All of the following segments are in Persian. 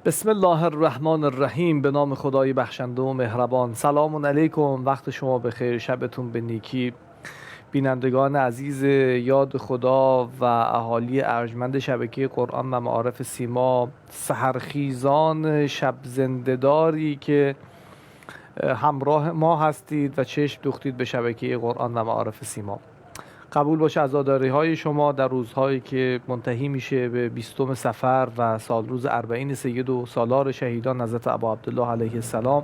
بسم الله الرحمن الرحیم. به نام خدای بخشنده و مهربان. سلام علیکم، وقت شما بخیر، شبتون به نیکی. بینندگان عزیز یاد خدا و اهالی ارجمند شبکه قرآن و معارف سیما، سحرخیزان شب زنده‌داری که همراه ما هستید و چشم دوختید به شبکه قرآن و معارف سیما، قبول باشه عزاداری های شما در روزهایی که منتهی میشه به 20 صفر و سال روز 40 سید و سالار شهیدان حضرت ابا عبدالله علیه السلام.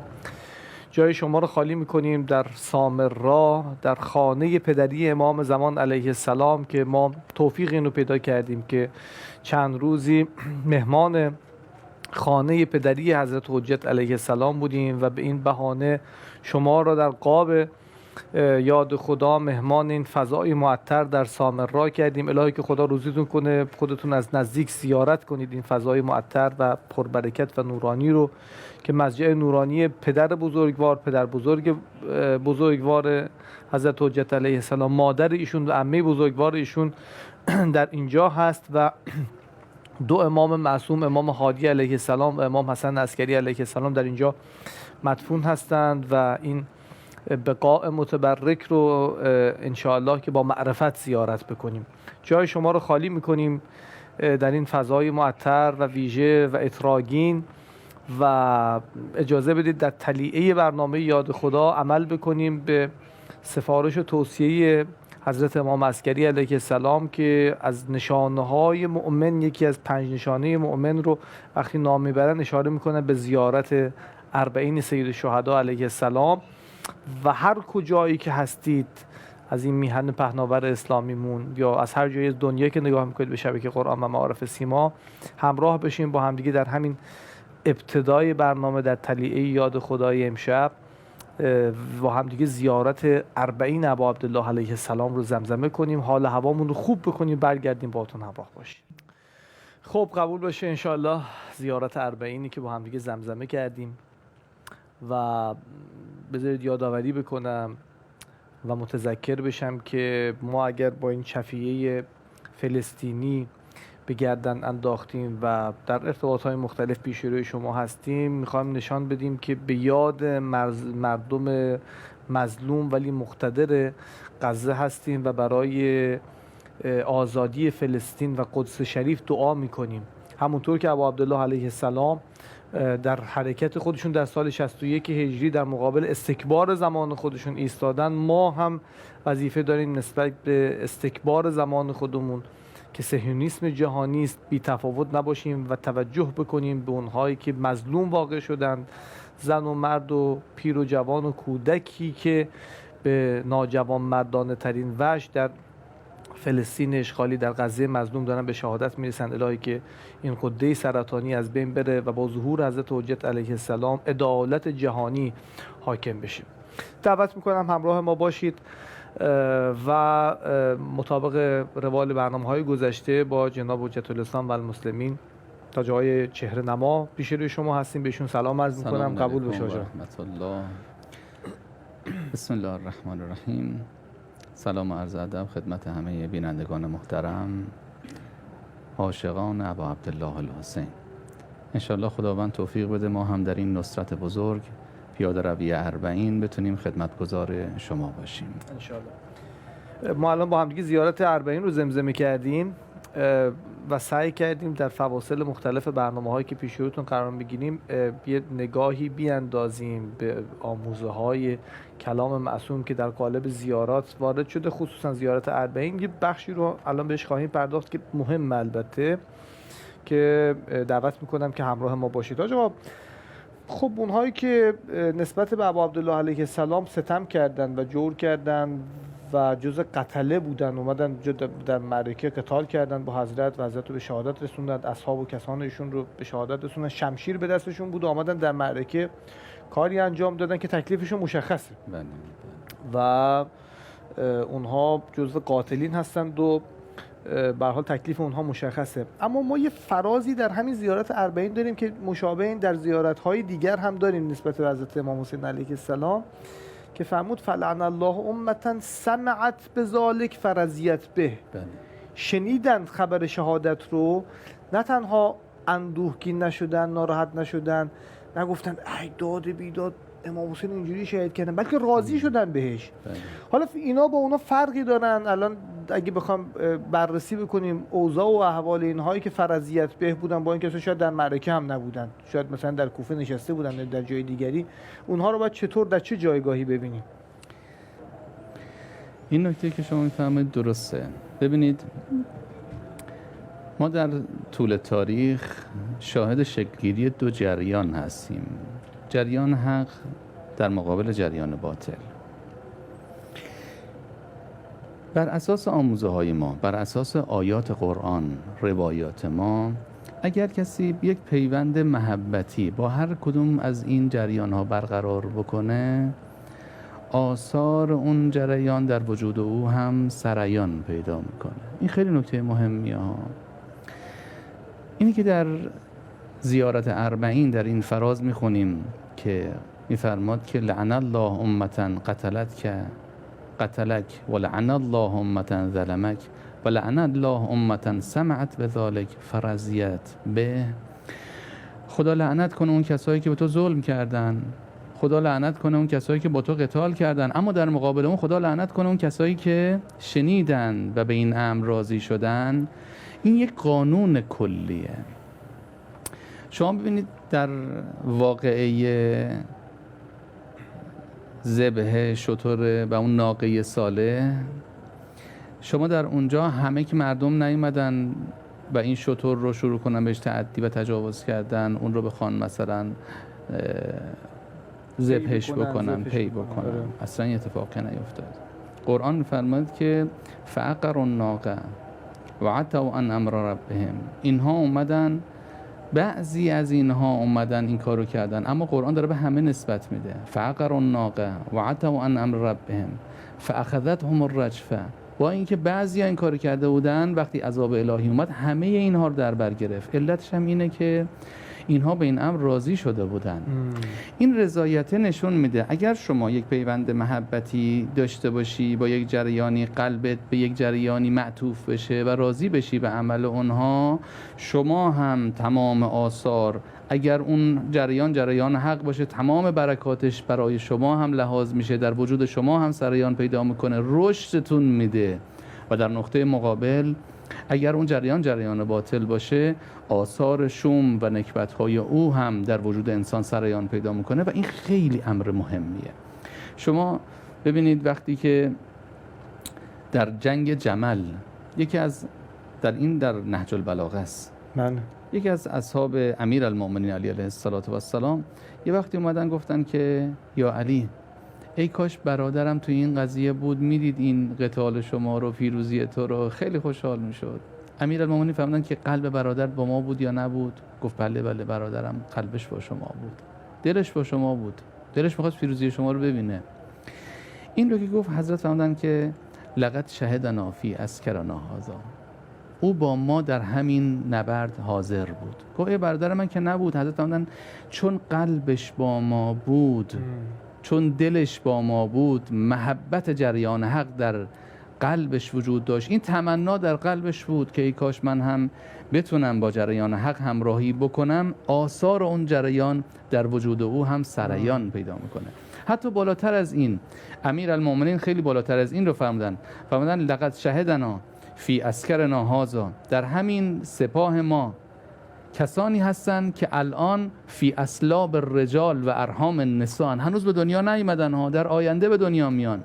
جای شما رو خالی میکنیم در سامرا، در خانه پدری امام زمان علیه السلام، که ما توفیق اینو پیدا کردیم که چند روزی مهمان خانه پدری حضرت حجت علیه السلام بودیم و به این بهانه شما را در قاب یاد خدا مهمان این فضای معطر در سامرا کردیم. الهی که خدا روزیتون کنه، خودتون از نزدیک زیارت کنید این فضای معطر و پربرکت و نورانی رو که مسجد نورانی پدر بزرگوار، پدر بزرگوار حضرت حجت علیه السلام، مادر ایشون و عمه بزرگوار ایشون در اینجا هست و دو امام معصوم، امام هادی علیه السلام و امام حسن عسکری علیه السلام در اینجا مدفون هستند و این بقاء متبرک رو انشاءالله که با معرفت زیارت بکنیم. جای شما رو خالی میکنیم در این فضای معطر و ویژه و اتراگین و اجازه بدید در تلیعه برنامه یاد خدا عمل بکنیم به سفارش و توصیه حضرت امام عسکری علیه السلام که از نشانه‌های مؤمن، یکی از 5 نشانه مؤمن رو وقتی نام میبرن اشاره میکنن به زیارت 40 سید الشهدا علیه السلام. و هر کجایی که هستید از این میهن پهناور اسلامیمون یا از هر جای دنیا که نگاه میکنید به شبکه قرآن و معارف سیما، همراه بشیم با همدیگه در همین ابتدای برنامه در تلیعه یاد خدای امشب با همدیگه زیارت 40 ابا عبدالله علیه السلام رو زمزمه کنیم، حال هوامون رو خوب بکنیم، برگردیم باهاتون همراه باشیم. خب قبول باشه انشاءالله زیارت 40 که با همدیگه زمزمه کردیم و بذارید یادآوری بکنم و متذکر بشم که ما اگر با این چفیه فلسطینی به گردن انداختیم و در ارتباطهای مختلف پیش روی شما هستیم، میخوایم نشان بدیم که به یاد مردم مظلوم ولی مقتدر غزه هستیم و برای آزادی فلسطین و قدس شریف دعا میکنیم. همونطور که ابا عبدالله علیه السلام در حرکت خودشون در سال 61 هجری در مقابل استکبار زمان خودشون ایستادن، ما هم وظیفه داریم نسبت به استکبار زمان خودمون که صهیونیسم جهانی است بی تفاوت نباشیم و توجه بکنیم به اونهایی که مظلوم واقع شدند، زن و مرد و پیر و جوان و کودکی که به ناجوان مردانه ترین وجه در فلسطین اشغالی در غزه مظلوم دارن به شهادت میرسند. الهی که این قده سرطانی از بین بره و با ظهور حضرت حجت علیه السلام عدالت جهانی حاکم بشه. دعوت میکنم همراه ما باشید و مطابق روال برنامه‌های گذشته با جناب حجت الاسلام و المسلمین تا جای چهره نما پیش روی شما هستیم، بهشون سلام عرض میکنم. قبول بشه آقا. رحمت الله. بسم الله الرحمن الرحیم. سلام و عرض ادب خدمت همه بینندگان محترم، عاشقان ابا عبدالله الحسین. انشالله خداوند توفیق بده ما هم در این نصرت بزرگ پیاده روی 40 بتونیم خدمتگزار شما باشیم انشالله. ما الان با همدیگه زیارت 40 رو زمزمه کردیم و سعی کردیم در فواصل مختلف برنامه‌هایی که پیش روتون قرار می‌گیریم یه نگاهی بیاندازیم به آموزه‌های کلام معصوم که در قالب زیارات وارد شده، خصوصا زیارت 40. یه بخشی رو الان بهش خواهیم پرداخت که مهم البته، که دعوت می‌کنم که همراه ما باشید. آقا خب اونهایی که نسبت به ابا عبدالله علیه السلام ستم کردن و جور کردن و جز قتله بودن، اومدن در معرکه قتال کردن با حضرت و حضرت رو به شهادت رسوندن، اصحاب و کسان ایشون رو به شهادت رسوندن، شمشیر به دستشون بود و آمدن در معرکه کاری انجام دادن که تکلیفشون مشخصه و اونها جزو قاتلین هستند و به هر حال تکلیف اونها مشخصه. اما ما یه فرازی در همین زیارت 40 داریم که مشابه این در زیارت‌های دیگر هم داریم نسبت به حضرت امام حسین علیه السلام که فرمود فلعن الله امة سمعت بذلک فرضیت به. شنیدند خبر شهادت رو، نه تنها اندوهگین نشدن، ناراحت نشدن، نگفتن ای داد بیداد امام حسین اینجوری شهید کردن، بلکه راضی شدن بهش. حالا اینا با اونا فرقی دارن. الان اگه بخوام بررسی بکنیم اوضاع و احوال اینهایی که فرضیت به بودن، با اینکه شاید در معرکه هم نبودن، شاید مثلا در کوفه نشسته بودن در جای دیگری، اونها رو باید چطور در چه جایگاهی ببینیم؟ این نکته که شما میفرمایید درسته. ببینید ما در طول تاریخ شاهد شکل‌گیری دو جریان هستیم، جریان حق در مقابل جریان باطل. بر اساس آموزه های ما، بر اساس آیات قرآن، روایات ما، اگر کسی یک پیوند محبتی با هر کدوم از این جریان ها برقرار بکنه، آثار اون جریان در وجود او هم سریان پیدا میکنه. این خیلی نکته مهمیه ها. اینی که در زیارت اربعین در این فراز میخونیم که میفرماد که لعن الله امتا قتلک و لعن الله امتا ظلمک و لعن الله امتا سمعت بذلک فرضیت به. خدا لعنت کنه اون کسایی که به تو ظلم کردن، خدا لعنت کنه اون کسایی که با تو قتال کردن، اما در مقابل اون خدا لعنت کنه اون کسایی که شنیدن و به این امر راضی شدن. این یک قانون کلیه. شما ببینید در واقعه ذبح شتر و اون ناقه صالح، شما در اونجا همه که مردم نیومدن و این شتر رو شروع کنن بهش تعدی و تجاوز کردن، اون رو بخوان مثلا ذبحش بکنن، پی بکنن. اصلا این اتفاقی نیفتاد. قرآن می‌فرماید که فعقروا الناقه و عتوا عن امر ربهم. اینها اومدن، بعضی از اینها اومدن این کارو کردن، اما قرآن داره به همه نسبت میده. فعقروا الناقه و عتوا عن امر ربهم فاخذتهم الرجفه. با اینکه بعضی این کارو کرده بودن، وقتی عذاب الهی اومد همه اینها رو در بر گرفت. علتش هم اینه که اینها به این امر راضی شده بودن. این رضایت نشون میده اگر شما یک پیوند محبتی داشته باشی با یک جریانی، قلبت به یک جریانی معطوف بشه و راضی بشی به عمل اونها، شما هم تمام آثار، اگر اون جریان حق باشه، تمام برکاتش برای شما هم لحاظ میشه، در وجود شما هم سریان پیدا میکنه، رشدتون میده. و در نقطه مقابل اگر اون جریان باطل باشه، آثار شوم و نکبت‌های او هم در وجود انسان سریان پیدا میکنه و این خیلی امر مهمیه. شما ببینید وقتی که در جنگ جمل، یکی از در نهج البلاغه است، یکی از اصحاب امیرالمؤمنین علی علیه السلام یه وقتی اومدن گفتن که یا علی، ای کاش برادرم توی این قضیه بود، میدید این قتال شما رو، پیروزی تو رو، خیلی خوشحال میشد. امیرالمؤمنین فهمیدن که قلب برادر با ما بود یا نبود؟ گفت بله برادرم قلبش با شما بود، دلش با شما بود، دلش میخواست پیروزی شما رو ببینه. این رو که گفت، حضرت فهمیدن که لقد شهدنا فی اسکرنا هذا، او با ما در همین نبرد حاضر بود. گفت ای برادر من که نبود. حضرت فهمیدن چون قلبش با ما بود، چون دلش با ما بود، محبت جریان حق در قلبش وجود داشت، این تمنا در قلبش بود که ای کاش من هم بتونم با جریان حق همراهی بکنم. آثار اون جریان در وجود او هم سریان پیدا میکنه. حتی بالاتر از این، امیرالمؤمنین خیلی بالاتر از این رو فرمودن لقد شهدنا فی اسکرنا هذا، در همین سپاه ما کسانی هستن که الان فی اسلاب الرجال و ارحام النساء، هنوز به دنیا نیومدن ها، در آینده به دنیا میان،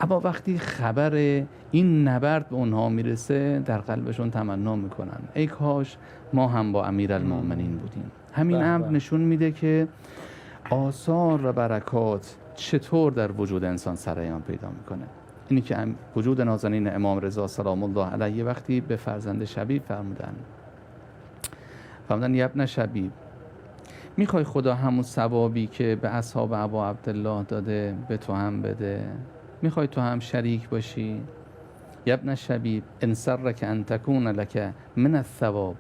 اما وقتی خبر این نبرد به اونها میرسه در قلبشون تمنا میکنن ای کاش ما هم با امیرالمؤمنین بودیم. همین امر نشون میده که آثار و برکات چطور در وجود انسان سریان پیدا میکنه. اینی که وجود نازنین امام رضا سلام الله علیه وقتی به فرزند شبیب فرمودن یا ابن شبیب، میخوای خدا همون ثوابی که به اصحاب ابا عبدالله داده به تو هم بده؟ میخوای تو هم شریک باشی؟ یا ابن شبیب ان سرک ان تکون لک من الثواب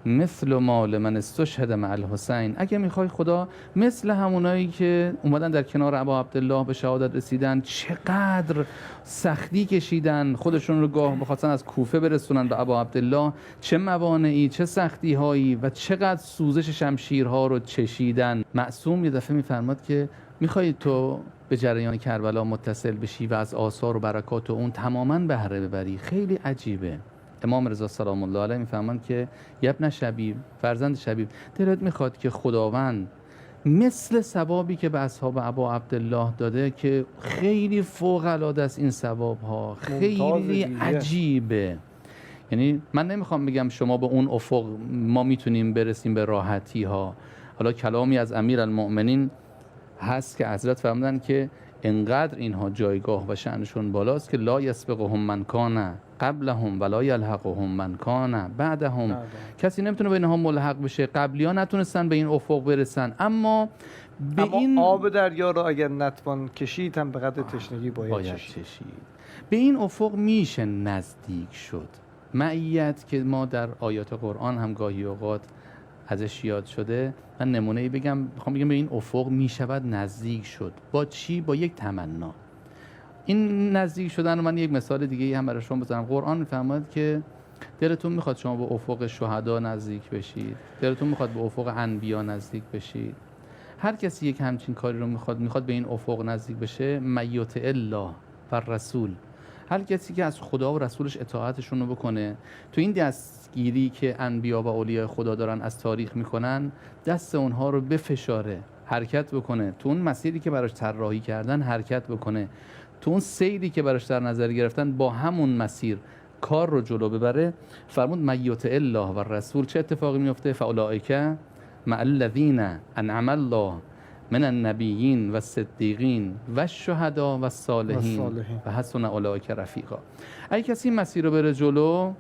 مثل ما لمن استشهد مع الحسین. اگه میخوای خدا مثل همونایی که اومدن در کنار ابا عبدالله به شهادت رسیدن، چقدر سختی کشیدن، خودشون رو گاه بخواستن از کوفه برسونن به ابا عبدالله، چه موانعی، چه سختی هایی و چقدر سوزش شمشیرها رو چشیدن. معصوم یه دفعه میفرماد که میخوای تو به جریان کربلا متصل بشی و از آثار و برکات اون تماما بهره ببری. خیلی عجیبه. امام رضا سلام الله علیه میفهمند که ابن شبیب، فرزند شبیب، دلت میخواد که خداوند مثل ثوابی که به اصحاب ابا عبدالله داده که خیلی فوق العاده است، این ثواب ها خیلی عجیبه. یعنی من نمیخوام بگم شما به اون افق ما میتونیم برسیم به راحتی ها. حالا کلامی از امیرالمؤمنین هست که حضرت فرمودن که انقدر اینها جایگاه و شأنشون بالاست که لا یسبقهم من کان قبلهم ولا یلحقهم من کان بعدهم. کسی نمیتونه به اینها ملحق بشه. قبلی‌ها نتونستن به این افق برسن، اما این آب دریا رو اگر نتوان کشید هم به قدر تشنگی باید کشید. به این افق میشه نزدیک شد. معیت که ما در آیات قرآن هم گاهی اوقات ازش یاد شده، من نمونه‌ای بگم، میخوام بگم به این افق میشود نزدیک شد. با چی؟ با یک تمنا. این نزدیک شدن رو من یک مثال دیگه هم برای شما بزنم. قرآن میفرماید که دلتون میخواد شما به افق شهدا نزدیک بشید، دلتون میخواد به افق انبیا نزدیک بشید. هر کسی یک همچین کاری رو میخواد به این افق نزدیک بشه، میت الله و رسول، هر کسی که از خدا و رسولش اطاعتشون رو بکنه، تو این دستگیری که انبیا و اولیاء خدا دارن از تاریخ میکنن، دست اونها رو بفشاره، حرکت بکنه، تو اون مسیری که براش طراحی کردن حرکت بکنه، تو اون سیری که براش در نظر گرفتن با همون مسیر کار رو جلو ببره. فرمود میت الله و رسول، چه اتفاقی میفته؟ فاولئک مع الذین انعم الله من النبیین و صدیقین و الشهدا و الصالحین و حسن اولئک رفیقا. اگه کسی این مسیر رو بره جلو،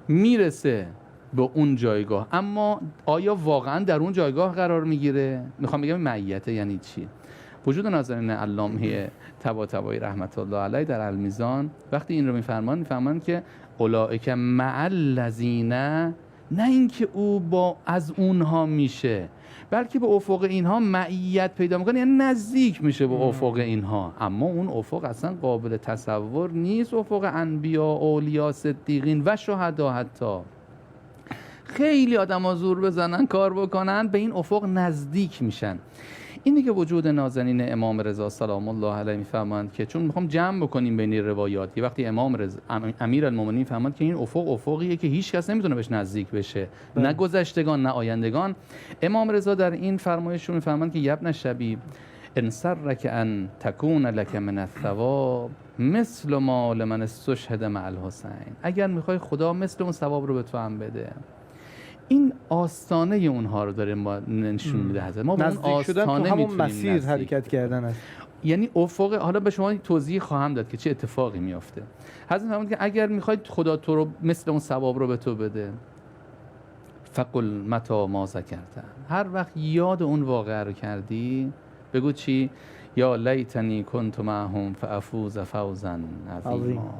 میرسه به اون جایگاه. اما آیا واقعا در اون جایگاه قرار میگیره؟ میخوام بگم معیت یعنی چی؟ وجود ناظرین علامه طباطبایی رحمت الله علیه در المیزان وقتی این رو میفرمان که اولئک مع الذین، نه اینکه او از اونها میشه، بلکه به افق اینها معیت پیدا میکنه، یعنی نزدیک میشه به افق اینها. اما اون افق اصلا قابل تصور نیست. افق انبیا، اولیا، صدیقین و شهدا. حتی خیلی آدم ها زور بزنن، کار بکنن، به این افق نزدیک میشن. اینه که وجود نازنین امام رضا سلام الله علیه میفهمند که، چون میخوام جمع بکنیم بین روایات، وقتی امام رضا امیرالمومنین فهمند که این افقیه که هیچ کس نمیتونه بهش نزدیک بشه، نه گذشتگان نه آیندگان. امام رضا در این فرمایششون میفهمند که ابن شبیب ان سرک ان تکون لک من الثواب مثل ما لمن استشهد مع الحسین. اگر میخوای خدا مثل اون ثواب رو به تو هم بده. این آستانه اونها رو داره ما نشون میده حضرت. ما به اون آستانه همون مسیر حرکت کردن است. یعنی افق. حالا به شما توضیح خواهم داد که چه اتفاقی میافته. حضرت فرمود که اگر میخواید خدا تو رو مثل اون ثواب رو به تو بده، فقل متی ما ذکرت، هر وقت یاد اون واقعه رو کردی بگو چی؟ یا لیتنی کنت معهم فافوز فوزا عظیما.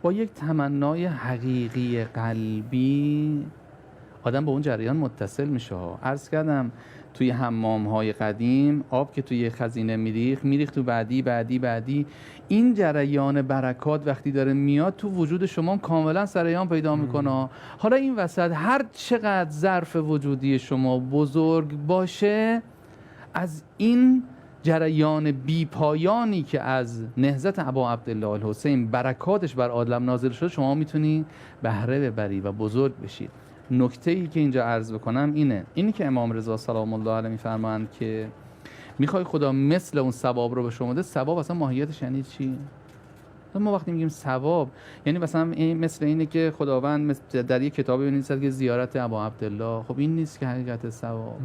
با یک تمنای حقیقی قلبی آدم به اون جریان متصل میشه. عرض کردم توی حمام‌های قدیم آب که توی خزینه میریخت تو بعدی این جریان برکات وقتی داره میاد تو وجود شما کاملا سریان پیدا میکنه. حالا این وسط هر چقدر ظرف وجودی شما بزرگ باشه، از این جریان بی پایانی که از نهضت ابا عبدالله الحسین برکاتش بر عالم نازل شده، شما میتونی بهره ببری و بزرگ بشید. نکته‌ای که اینجا عرض بکنم اینی که امام رضا سلام الله علیه میفرمایند که میخوای خدا مثل اون ثواب رو به شما بده. ثواب اصلا ماهیتش یعنی چی؟ ما وقتی میگیم ثواب، یعنی مثلا مثل اینه که خداوند در یک کتابی بنویسد که زیارت ابا عبدالله. خب این نیست که حقیقت ثواب.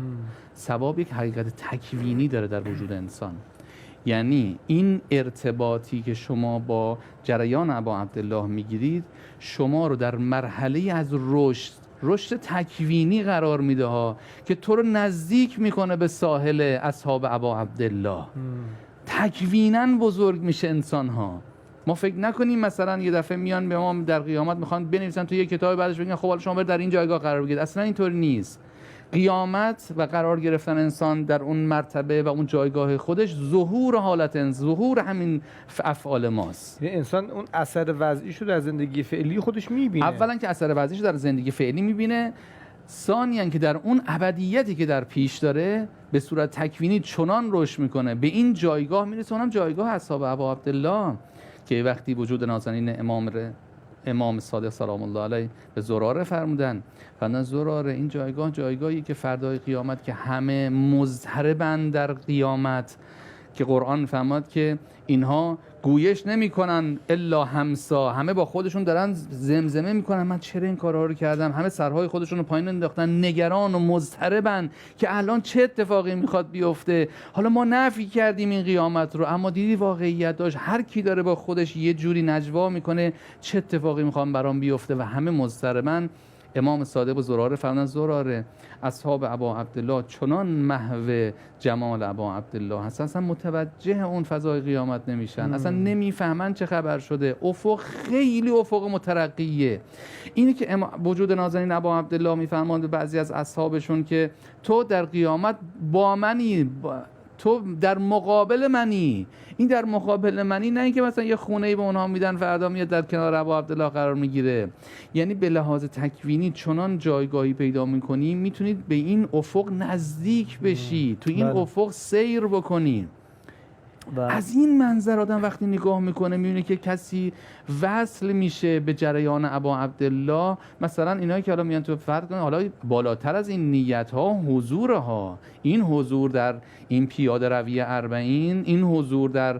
ثواب یک حقیقت تکوینی داره در وجود انسان. یعنی این ارتباطی که شما با جریان ابا عبدالله میگیرید شما رو در مرحله از رشد تکوینی قرار میده ها، که تو رو نزدیک میکنه به ساحل اصحاب ابا عبدالله. تکویناً بزرگ میشه انسان ها. ما فکر نکنیم مثلا یه دفعه میان به ما در قیامت میخوان بنویسن تو یه کتاب، بعدش بگن خب حالا شما برید در این جایگاه قرار بگیرید. اصلا اینطور نیست. قیامت و قرار گرفتن انسان در اون مرتبه و اون جایگاه خودش ظهور حالت، ظهور همین افعال ماست. یعنی انسان اون اثر وضعیشو در زندگی فعلی خودش میبینه. اولا که اثر وضعیشو در زندگی فعلی میبینه، ثانیاً که در اون ابدیتی که در پیش داره به صورت تکوینی چنان رشد میکنه به این جایگاه میرسه، اونم جایگاه اصحاب ابا عبدالله که وقتی وجود نازنین امام صادق سلام الله علیه به زراره فرمودن، فرمودن زراره این جایگاهی که فردای قیامت که همه مضطربند در قیامت، که قرآن فرمود که اینها گویش نمیکنن الا همسا، همه با خودشون دارن زمزمه میکنن من چرا این کارها رو کردم، همه سرهای خودشون رو پایین انداختن، نگران و مضطربن که الان چه اتفاقی میخواد بیفته. حالا ما نفی کردیم این قیامت رو، اما دیدی واقعیت داشت، هر کی داره با خودش یه جوری نجوا میکنه چه اتفاقی میخوام برام بیفته و همه مضطربن. امام صادق و زراره فرمودن زراره اصحاب ابا عبدالله چنان محو جمال ابا عبدالله هست، اصلا متوجه اون فضای قیامت نمیشن، اصلا نمیفهمن چه خبر شده. افق خیلی افق مترقیه. اینی که وجود نازنین ابا عبدالله میفرماند به بعضی از اصحابشون که تو در قیامت با منی، تو در مقابل منی. این در مقابل منی نه اینکه مثلا یه خونه‌ای به اونها میدن فردا میاد در کنار ابا عبدالله قرار میگیره، یعنی به لحاظ تکوینی چنان جایگاهی پیدا میکنی میتونید به این افق نزدیک بشی، تو این افق سیر بکنی. از این منظر آدم وقتی نگاه میکنه میبینه که کسی وصل میشه به جریان ابا عبدالله. مثلا اینایی که حالا میان تو فرض کنن حالا بالاتر از این نیت ها حضور ها، این حضور در این پیاده روی اربعین، این حضور در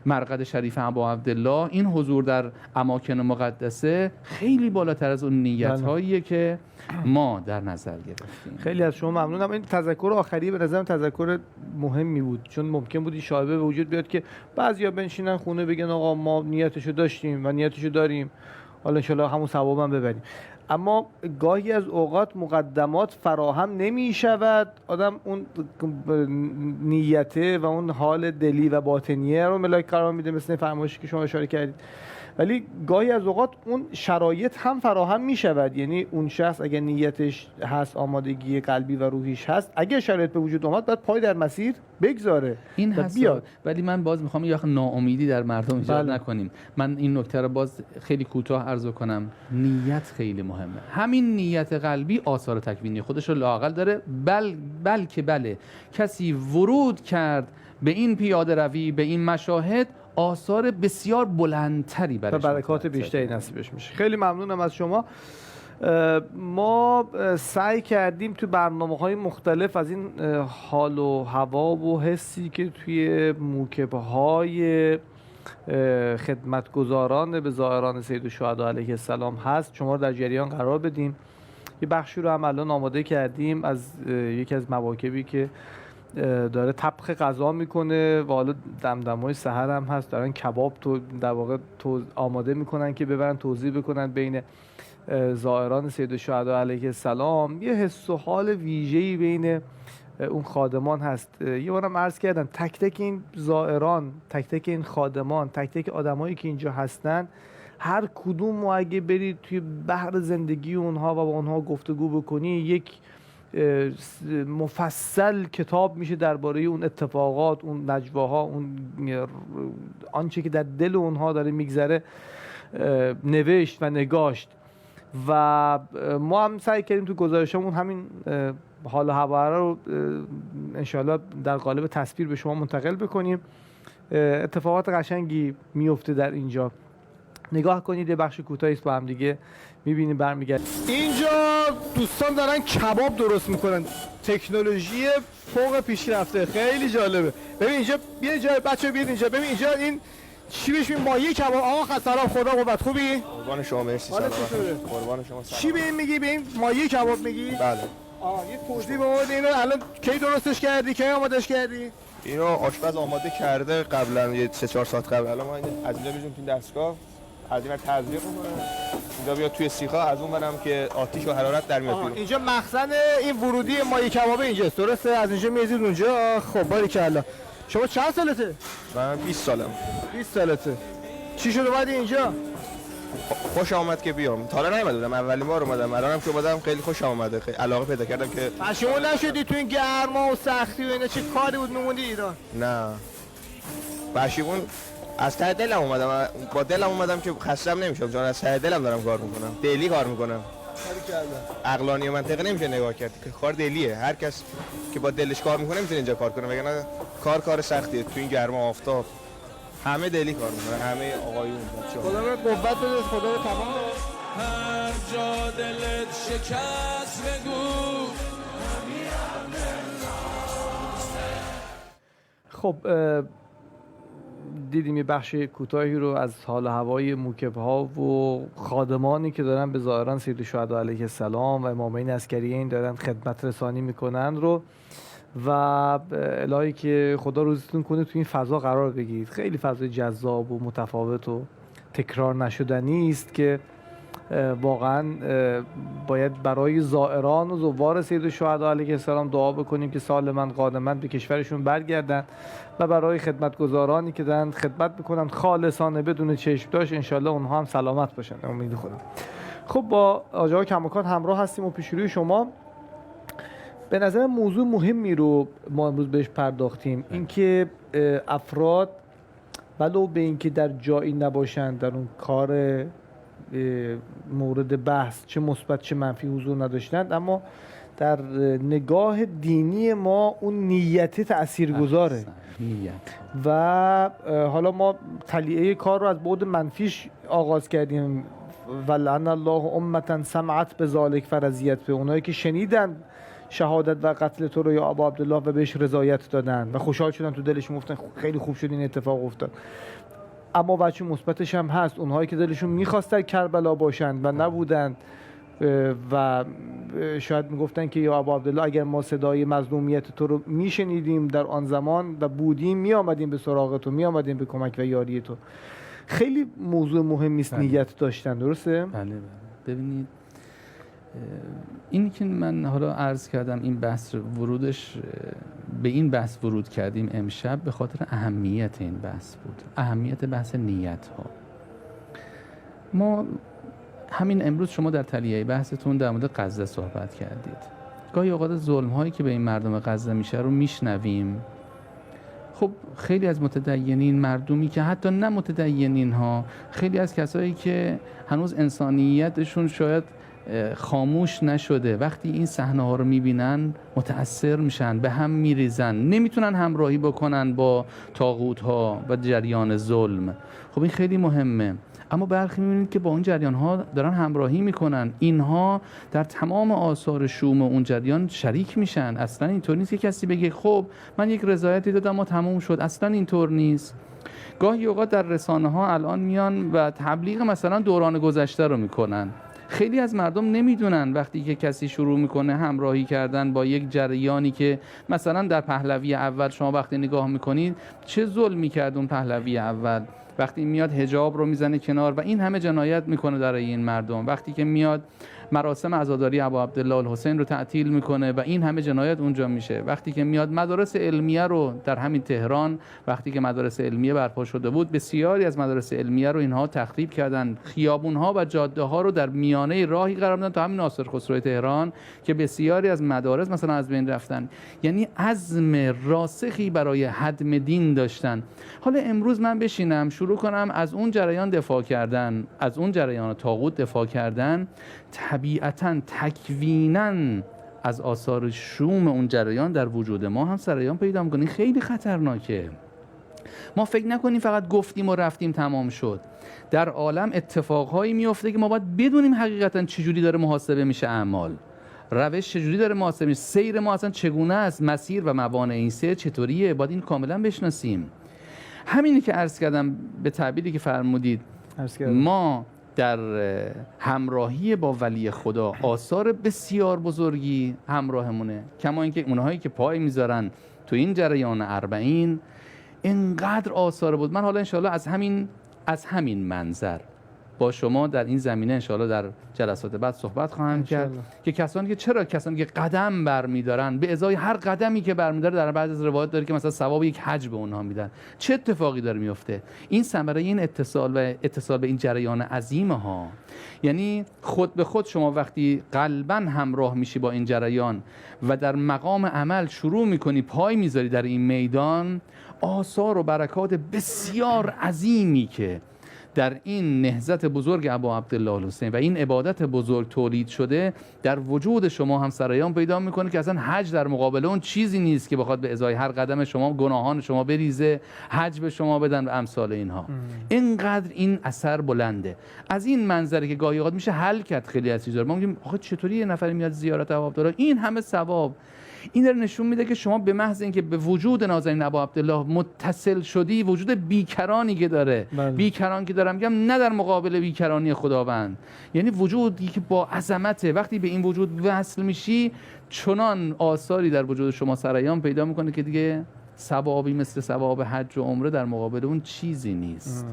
مرقد شریف ابا عبدالله، این حضور در اماکن مقدسه خیلی بالاتر از اون نیت هاییه که ما در نظر گرفتیم. خیلی از شما ممنونم. این تذکر آخری به نظرم تذکر مهمی بود، چون ممکن بود این شایبه به وجود بیاد که بعضیا بنشینن خونه بگن آقا ما نیتشو داشتیم و نیتشو داریم، حالا ان شاءالله همون ثوابم ببریم. اما گاهی از اوقات مقدمات فراهم نمی شود، آدم اون نیته و اون حال دلی و باطنیه رو ملاک قرار میده، مثل فرمایشی که شما اشاره کردید. ولی گاهی از اوقات اون شرایط هم فراهم می شود، یعنی اون شخص اگر نیتش هست، آمادگی قلبی و روحیش هست، اگر شرایط به وجود اومد باید پای در مسیر بگذاره این هست بیاد. ولی من باز میخوام یه ناامیدی در مردم ایجاد نکنیم. من این نکته رو باز خیلی کوتاه عرض کنم. نیت خیلی مهمه. همین نیت قلبی آثار تکوینی خودش رو لااقل داره، بلکه بله کسی ورود کرد به این پیاده روی، به این مشاهد، آثار بسیار بلندتری برش برکات بیشتری نصیبش میشه. خیلی ممنونم از شما. ما سعی کردیم تو برنامه‌های مختلف از این حال و هوا و حسی که توی موکب‌های خدمتگزاران به زائران سید الشهدا علیه السلام هست شما رو در جریان قرار بدیم. یه بخشی رو هم الان آماده کردیم از یکی از مواکبی که داره طبخ غذا میکنه و حالا دمدمای سحر هم هست، دارن کباب تو در واقع آماده میکنن که ببرن توزیع بکنن بین زائران سید الشهدا علیه السلام. یه حس و حال ویژه‌ای بین اون خادمان هست. یه بارم عرض کردم تک تک این زائران، تک تک این خادمان، تک تک آدمایی که اینجا هستن، هر کدوم اگه برید توی بحر زندگی اونها و با اونها گفتگو بکنی، یک مفصل کتاب میشه درباره اون اتفاقات، اون نجواها، اون آنچه که در دل اونها داره میگذره نوشت و نگاشت. و ما هم سعی کردیم تو گزارشمون همین حال و هوا رو انشاءالله در قالب تصویر به شما منتقل بکنیم. اتفاقات قشنگی میفته در اینجا. نگاه کنید، یه بخش کوتاهی است با هم دیگه می‌بینیم برمیگردیم. اینجا دوستان دارن کباب درست میکنن، تکنولوژی فوق پیشرفته، خیلی جالبه. ببین اینجا بیا اینجا بچه‌ها، بیاید اینجا. ببین اینجا این چی بهش میگن؟ مایه کباب. آقا سلام، خدا قوت. خوبی؟ قربان شما، مرسی. سلام. قربان شما. چی به این میگی؟ به این مایه کباب میگی؟ بله. یه توضیح به ما بده. اینو الان کی درستش کردی؟ کی آمادهش کردی؟ اینو آشپز آماده کرده قبلا، یه 3-4 ساعت قبل. الان ما از اینجا میذاریم تو دستگاه، از این تزریق می‌کنه، اینجا بیاد توی سیخا، از اون برم که آتش و حرارت در میاد بیرون. اینجا مخزن این ورودی مایه کباب اینجاست، درسته؟ از اینجا میزید اونجا. خب باریکلا. شما چند سالته؟ من 20 سالم. 20 سالته. چی شده بعد اینجا؟ خوش آمد که بیام. تا حالا نیومده بودم، اولین بار اومدم. الانم که اومدم خیلی خوش آمده. خیلی علاقه پیدا کردم که پشیمون نشدی تو این گرما و سختی و اینا؟ چه کاری بود میموندی ایران؟ نه. پشیمون از ته دلم اومدم. با دلم اومدم که خستم نمیشم، چون از ته دلم دارم کار میکنم. دلی کار میکنم. عقلانی و منطقی نمیشه نگاه کرد که کار دلیه. هر کس که با دلش کار میکنه میتونه اینجا کار کنه، وگرنه کار سختیه. تو این گرما آفتاب همه دلی کار میکنن، همه آقایون بچه‌ها. خدا بهت قوت بده، خدا بهت تمام. هر جا دلت شکست بگو. خب دیدیم یه بخش کوتاهی رو از حال و هوای موکب‌ها و خادمانی که دارن به ظاهران سید شهدا علیه السلام و امامین عسکریین دارن خدمت رسانی میکنن رو و الهی که خدا روزتون کنه تو این فضا قرار بگیرید. خیلی فضای جذاب و متفاوت و تکرار نشدنی است که واقعا باید برای زائران و زوار سید الشهدا علیه السلام دعا بکنیم که سالماً غانماً به کشورشون برگردن و برای خدمتگزارانی که دارن خدمت میکنن خالصانه بدون چشم داشت انشالله اونها هم سلامت باشن، امید خودم. خب با آقای کماکان همراه هستیم و پیش روی شما. به نظر موضوع مهمی رو ما امروز بهش پرداختیم، اینکه افراد ولو به اینکه در جایی نباشند در اون کار مورد بحث چه مثبت چه منفی حضور نداشتند، اما در نگاه دینی ما اون نیت تاثیرگذاره نیت. و حالا ما تلیعه کار رو از بعد منفیش آغاز کردیم. ولعن الله امتا سمعت به ذالک فرضیت، به اونایی که شنیدن شهادت و قتل تو رو یا ابا عبدالله و بهش رضایت دادن و خوشحال شدن، تو دلشون گفتن خیلی خوب شد این اتفاق افتاد. اما بچه مثبتش هم هست، اونهایی که دلشون می‌خواست در کربلا باشند و نبودند و شاید میگفتن که یا ابا عبدالله اگر ما صدای مظلومیت تو رو میشنیدیم در آن زمان و بودیم میآمدیم به سراغ تو، میآمدیم به کمک و یاری تو. خیلی موضوع مهمی است نیت داشتن، درسته؟ بله. ببینید اینی که من حالا عرض کردم این بحث ورودش به این بحث ورود کردیم امشب به خاطر اهمیت این بحث بود، اهمیت بحث نیت ها. ما همین امروز شما در تلیه بحثتون در مورد غزه صحبت کردید. گاهی اوقات ظلم هایی که به این مردم غزه میشه رو میشنویم. خب خیلی از متدینین، مردمی که حتی نه متدینین ها، خیلی از کسایی که هنوز انسانیتشون شاید خاموش نشده، وقتی این صحنه ها رو میبینن متأثر میشن، به هم میریزن، نمیتونن همراهی بکنن با طاغوت ها و جریان ظلم. خب این خیلی مهمه. اما برخی میبینید که با اون جریان ها دارن همراهی میکنن، اینها در تمام آثار شوم اون جریان شریک میشن. اصلا اینطور نیست که کسی بگه خب من یک رضایتی دادم و تموم شد، اصلا اینطور نیست. گاهی اوقات در رسانه ها الان میان و تبلیغ مثلا دوران گذشته رو میکنن. خیلی از مردم نمیدونن وقتی که کسی شروع میکنه همراهی کردن با یک جریانی که مثلا در پهلوی اول شما وقتی نگاه میکنید چه ظلمی کرد اون پهلوی اول، وقتی میاد حجاب رو میزنه کنار و این همه جنایت میکنه در این مردم، وقتی که میاد مراسم عزاداری ابا عبدالله الحسین رو تعطیل میکنه و این همه جنایت اونجا میشه، وقتی که میاد مدارس علمیه رو در همین تهران، وقتی که مدارس علمیه برپا شده بود بسیاری از مدارس علمیه رو اینها تخریب کردن، خیابونها و جاده ها رو در میانه راهی قرار دادن تا همین ناصر خسرو تهران که بسیاری از مدارس مثلا از بین رفتن. یعنی عزم راسخی برای هدم دین داشتن. حالا امروز من بشینم شروع کنم از اون جریان دفاع کردن، از اون جریان طاغوت دفاع کردن، طبیعتاً تکویناً از آثار شوم اون جریان در وجود ما هم سرایان پیدا می‌کنه. خیلی خطرناکه. ما فکر نکنیم فقط گفتیم و رفتیم تمام شد. در عالم اتفاقهایی میفته که ما باید بدونیم حقیقتاً چجوری داره محاسبه میشه اعمال، روش چجوری داره محاسبه میشه، سیر ما اصلا چگونه است، مسیر و موانع این سیر چطوریه، باید این کاملاً بشناسیم. همینی که عرض کردم به تعبیری که فرمودید، ما در همراهی با ولی خدا آثار بسیار بزرگی همراهمونه، کما اینکه اونهایی که پای میذارن تو این جریان 40 اینقدر آثار بود. من حالا انشاءالله از همین منظر با شما در این زمینه انشاءالله در جلسات بعد صحبت خواهم کرد که کسانی که قدم برمیدارن به ازای هر قدمی که برمیداره در بعضی از روایات داره که مثلا ثواب یک حج به اونها میدن. چه اتفاقی داره میفته؟ این ثمره این اتصال به این جریان عظیم ها. یعنی خود به خود شما وقتی قلباً همراه میشی با این جریان و در مقام عمل شروع میکنی پای میذاری در این میدان، آثار و برکات بسیار عظیمی که در این نهضت بزرگ ابا عبدالله الحسین و این عبادت بزرگ تولید شده در وجود شما هم سرایان پیدا میکنه که اصلا حج در مقابل اون چیزی نیست که بخواد به ازای هر قدم شما گناهان شما بریزه، حج به شما بدن و امثال اینها. اینقدر این اثر بلنده. از این منظره که گاهی اوقات میشه حل کرد خیلی از چیزا. ما میگیم آخه چطوری یه نفر میاد زیارت ابا عبدالله این همه ثواب؟ این داره نشون میده که شما به محض اینکه به وجود نازنین ابا عبدالله متصل شدی، وجود بیکرانی که داره، بیکران که دارم میگم نه در مقابل بیکرانی خداوند، یعنی وجودی که با عظمته، وقتی به این وجود وصل میشی چنان آثاری در وجود شما سرایان پیدا میکنه که دیگه ثوابی مثل ثواب حج و عمره در مقابل اون چیزی نیست.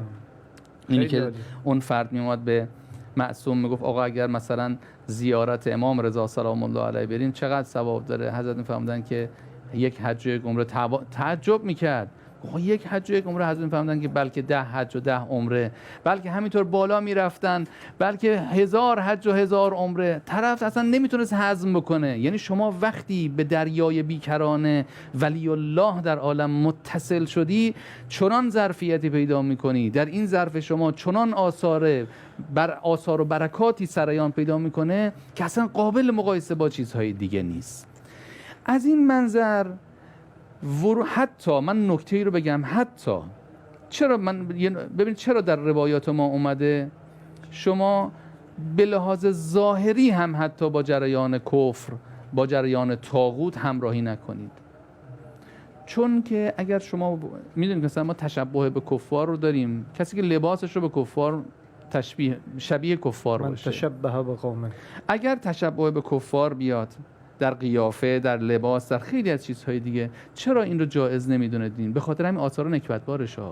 اینی که اون فرد میومد به معصوم میگفت آقا اگر مثلا زیارت امام رضا سلام الله علیه برین چقدر ثواب داره؟ حضرت میفهمدن که یک حج و یک عمره. تعجب میکرد یک حج و یک عمره. حضرت میفهمدن که بلکه 10 حج و 10 عمره، بلکه همینطور بالا میرفتن، بلکه 1000 حج و 1000 عمره. طرف اصلا نمیتونست هضم بکنه. یعنی شما وقتی به دریای بیکران ولی الله در عالم متصل شدی چنان ظرفیتی پیدا میکنی، در این ظرف شما چنان آثار و برکاتی سرایان پیدا میکنه که اصلا قابل مقایسه با چیزهای دیگه نیست. از این منظر حتی من نکته‌ای رو بگم، حتی ببینید چرا در روایات ما اومده شما به لحاظ ظاهری هم حتی با جریان کفر، با جریان طاغوت همراهی نکنید. چون که اگر شما میدونید مثلا ما تشبه به کفار رو داریم، کسی که لباسش رو به کفار شبیه کفار باشه. من تشبه بقوم. اگر تشبه به کفار بیاد در قیافه، در لباس، در خیلی از چیزهای دیگه، چرا این رو جایز نمیدونه دین؟ به خاطر همین آثار نکبتبارشه.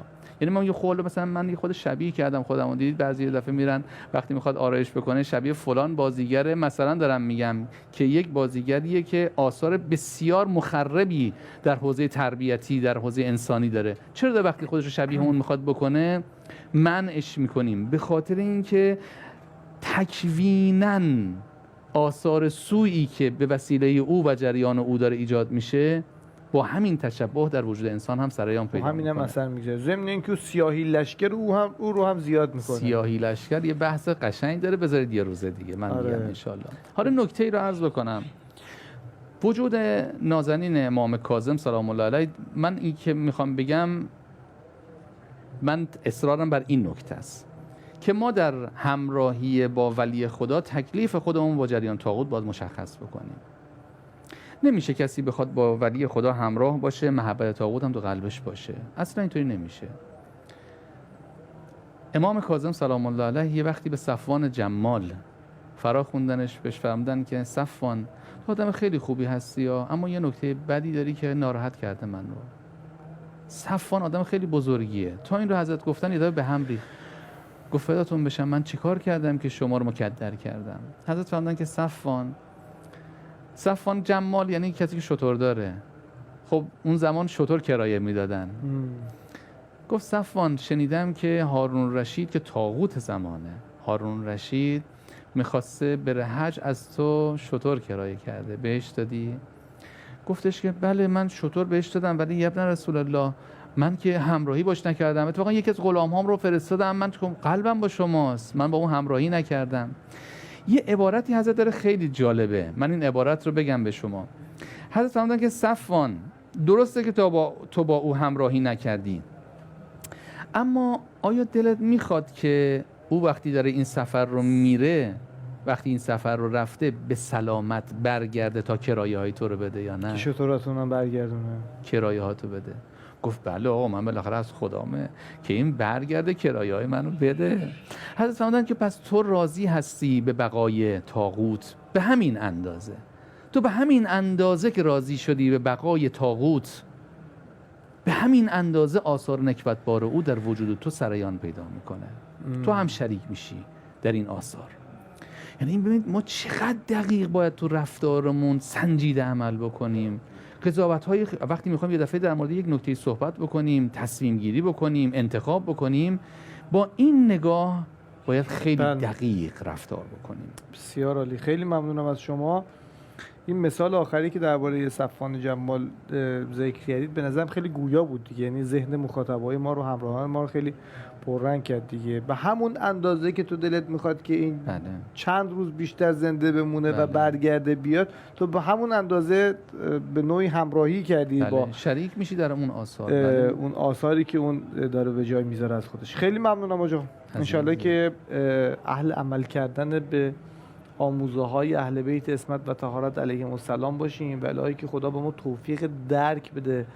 یعنی من یه خورده مثلا من یه خود شبیه کردم خودمو، دیدید بعضی دفعه میرن وقتی میخواد آرایش بکنه شبیه فلان بازیگر، مثلا دارم میگم که یک بازیگریه که آثار بسیار مخربی در حوزه تربیتی، در حوزه انسانی داره، چرا وقتی خودش رو شبیه اون میخواد بکنه منعش میکنیم؟ به خاطر اینکه تکویناً آثار سوئی که به وسیله او و جریان او داره ایجاد میشه با همین تشبه در وجود انسان هم سرایان پیدا میکنه. همین هم اثر میگذاره. ضمن اینکه سیاهی لشکر او رو هم زیاد میکنه. سیاهی لشکر یه بحث قشنگ داره، بذارید یه روزه دیگه من میگم ان شاءالله. حالا نکته‌ای رو عرض بکنم. وجود نازنین امام کاظم سلام الله علیه، من این که میخوام بگم، من اصرارم بر این نکته است که ما در همراهی با ولی خدا تکلیف خودمون با جریان طاغوت باید مشخص بکنیم. نمیشه کسی بخواد با ولی خدا همراه باشه محبت طاغوت هم تو قلبش باشه، اصلا اینطوری نمیشه. امام کاظم سلام الله علیه یه وقتی به صفوان جمال فرا خوندنش، بهش فرمودن که صفوان تو آدم خیلی خوبی هستی اما یه نکته بدی داری که ناراحت کرده من رو. صفوان آدم خیلی بزرگیه، تا این رو حضرت گفتن یه دفعه به هم ریخت، گفت فداتون بشم من چیکار کردم که شما رو مکدر کردم؟ حضرت فرمودن که صفوان جمال یعنی کسی که شتر داره. خب اون زمان شتر کرایه میدادن. گفت صفوان شنیدم که هارون رشید که طاغوت زمانه، هارون رشید میخواسته بره حج از تو شتر کرایه کرده، بهش دادی؟ گفتش که بله من شتر بهش دادم، ولی ابن رسول الله من که همراهی باش نکردم، اتفاقا یکی از غلام‌هام رو فرستادم، من قلبم با شماست، من با اون همراهی نکردم. یه عبارتی حضرت داره خیلی جالبه، من این عبارت رو بگم به شما. حضرت فرمودن که صفوان درسته که تو با او همراهی نکردی، اما آیا دلت میخواد که او وقتی داره این سفر رو میره، وقتی این سفر رو رفته به سلامت برگرده تا کرایه های تو رو بده یا نه؟ شتراتون هم برگردونه، کرایه ها تو بده. گفت بله آقا من بالاخره از خدامه که این برگرده کرایه های منو بده. حضرت فرمودن که پس تو راضی هستی به بقای طاغوت به همین اندازه، تو به همین اندازه که راضی شدی به بقای طاغوت، به همین اندازه آثار نکبتبار او در وجود تو سرایان پیدا میکنه. تو هم شریک میشی در این آثار. یعنی این ببینید ما چقدر دقیق باید تو رفتارمون سنجیده عمل بکنیم. قضاوت‌های وقتی میخوایم یه دفعه در مورد یک نکته صحبت بکنیم، تصمیم گیری بکنیم، انتخاب بکنیم، با این نگاه باید خیلی دقیق رفتار بکنیم. بسیار عالی، خیلی ممنونم از شما. این مثال آخری که درباره صفوان جمال ذکر کردید به نظرم خیلی گویا بود دیگه، یعنی ذهن مخاطبای ما رو، همراهان ما رو خیلی پررنگ کرد دیگه. به همون اندازه که تو دلت میخواد که این چند روز بیشتر زنده بمونه و برگرده بیاد، تو به همون اندازه به نوعی همراهی کردی، با شریک میشی در اون آثار، اون آثاری که اون داره به جای میذاره از خودش. خیلی ممنونم آقا. انشالله که اهل عمل کردن به آموزه های اهل بیت عصمت و طهارت علیهم السلام باشیم و الهی که خدا به ما توفیق درک بده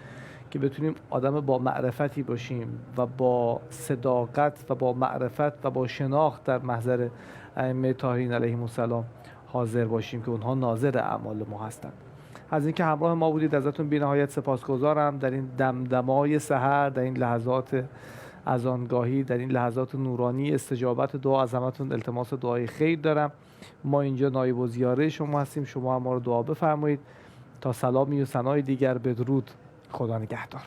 که بتونیم آدم با معرفتی باشیم و با صداقت و با معرفت و با شناخت در محضر ائمه طاهرین علیهم السلام حاضر باشیم که اونها ناظر اعمال ما هستند. از اینکه همراه ما بودید ازتون بی‌نهایت سپاسگزارم در این دمدمای سحر، در این لحظات اذانگاهی، در این لحظات نورانی استجابت دعا از همتون التماس دعای خیر دارم. ما اینجا نایب الزیاره شما هستیم، شما هم ما رو دعا بفرمایید. تا سلامی و ثنای دیگر، بدرود، خدا نگهدار.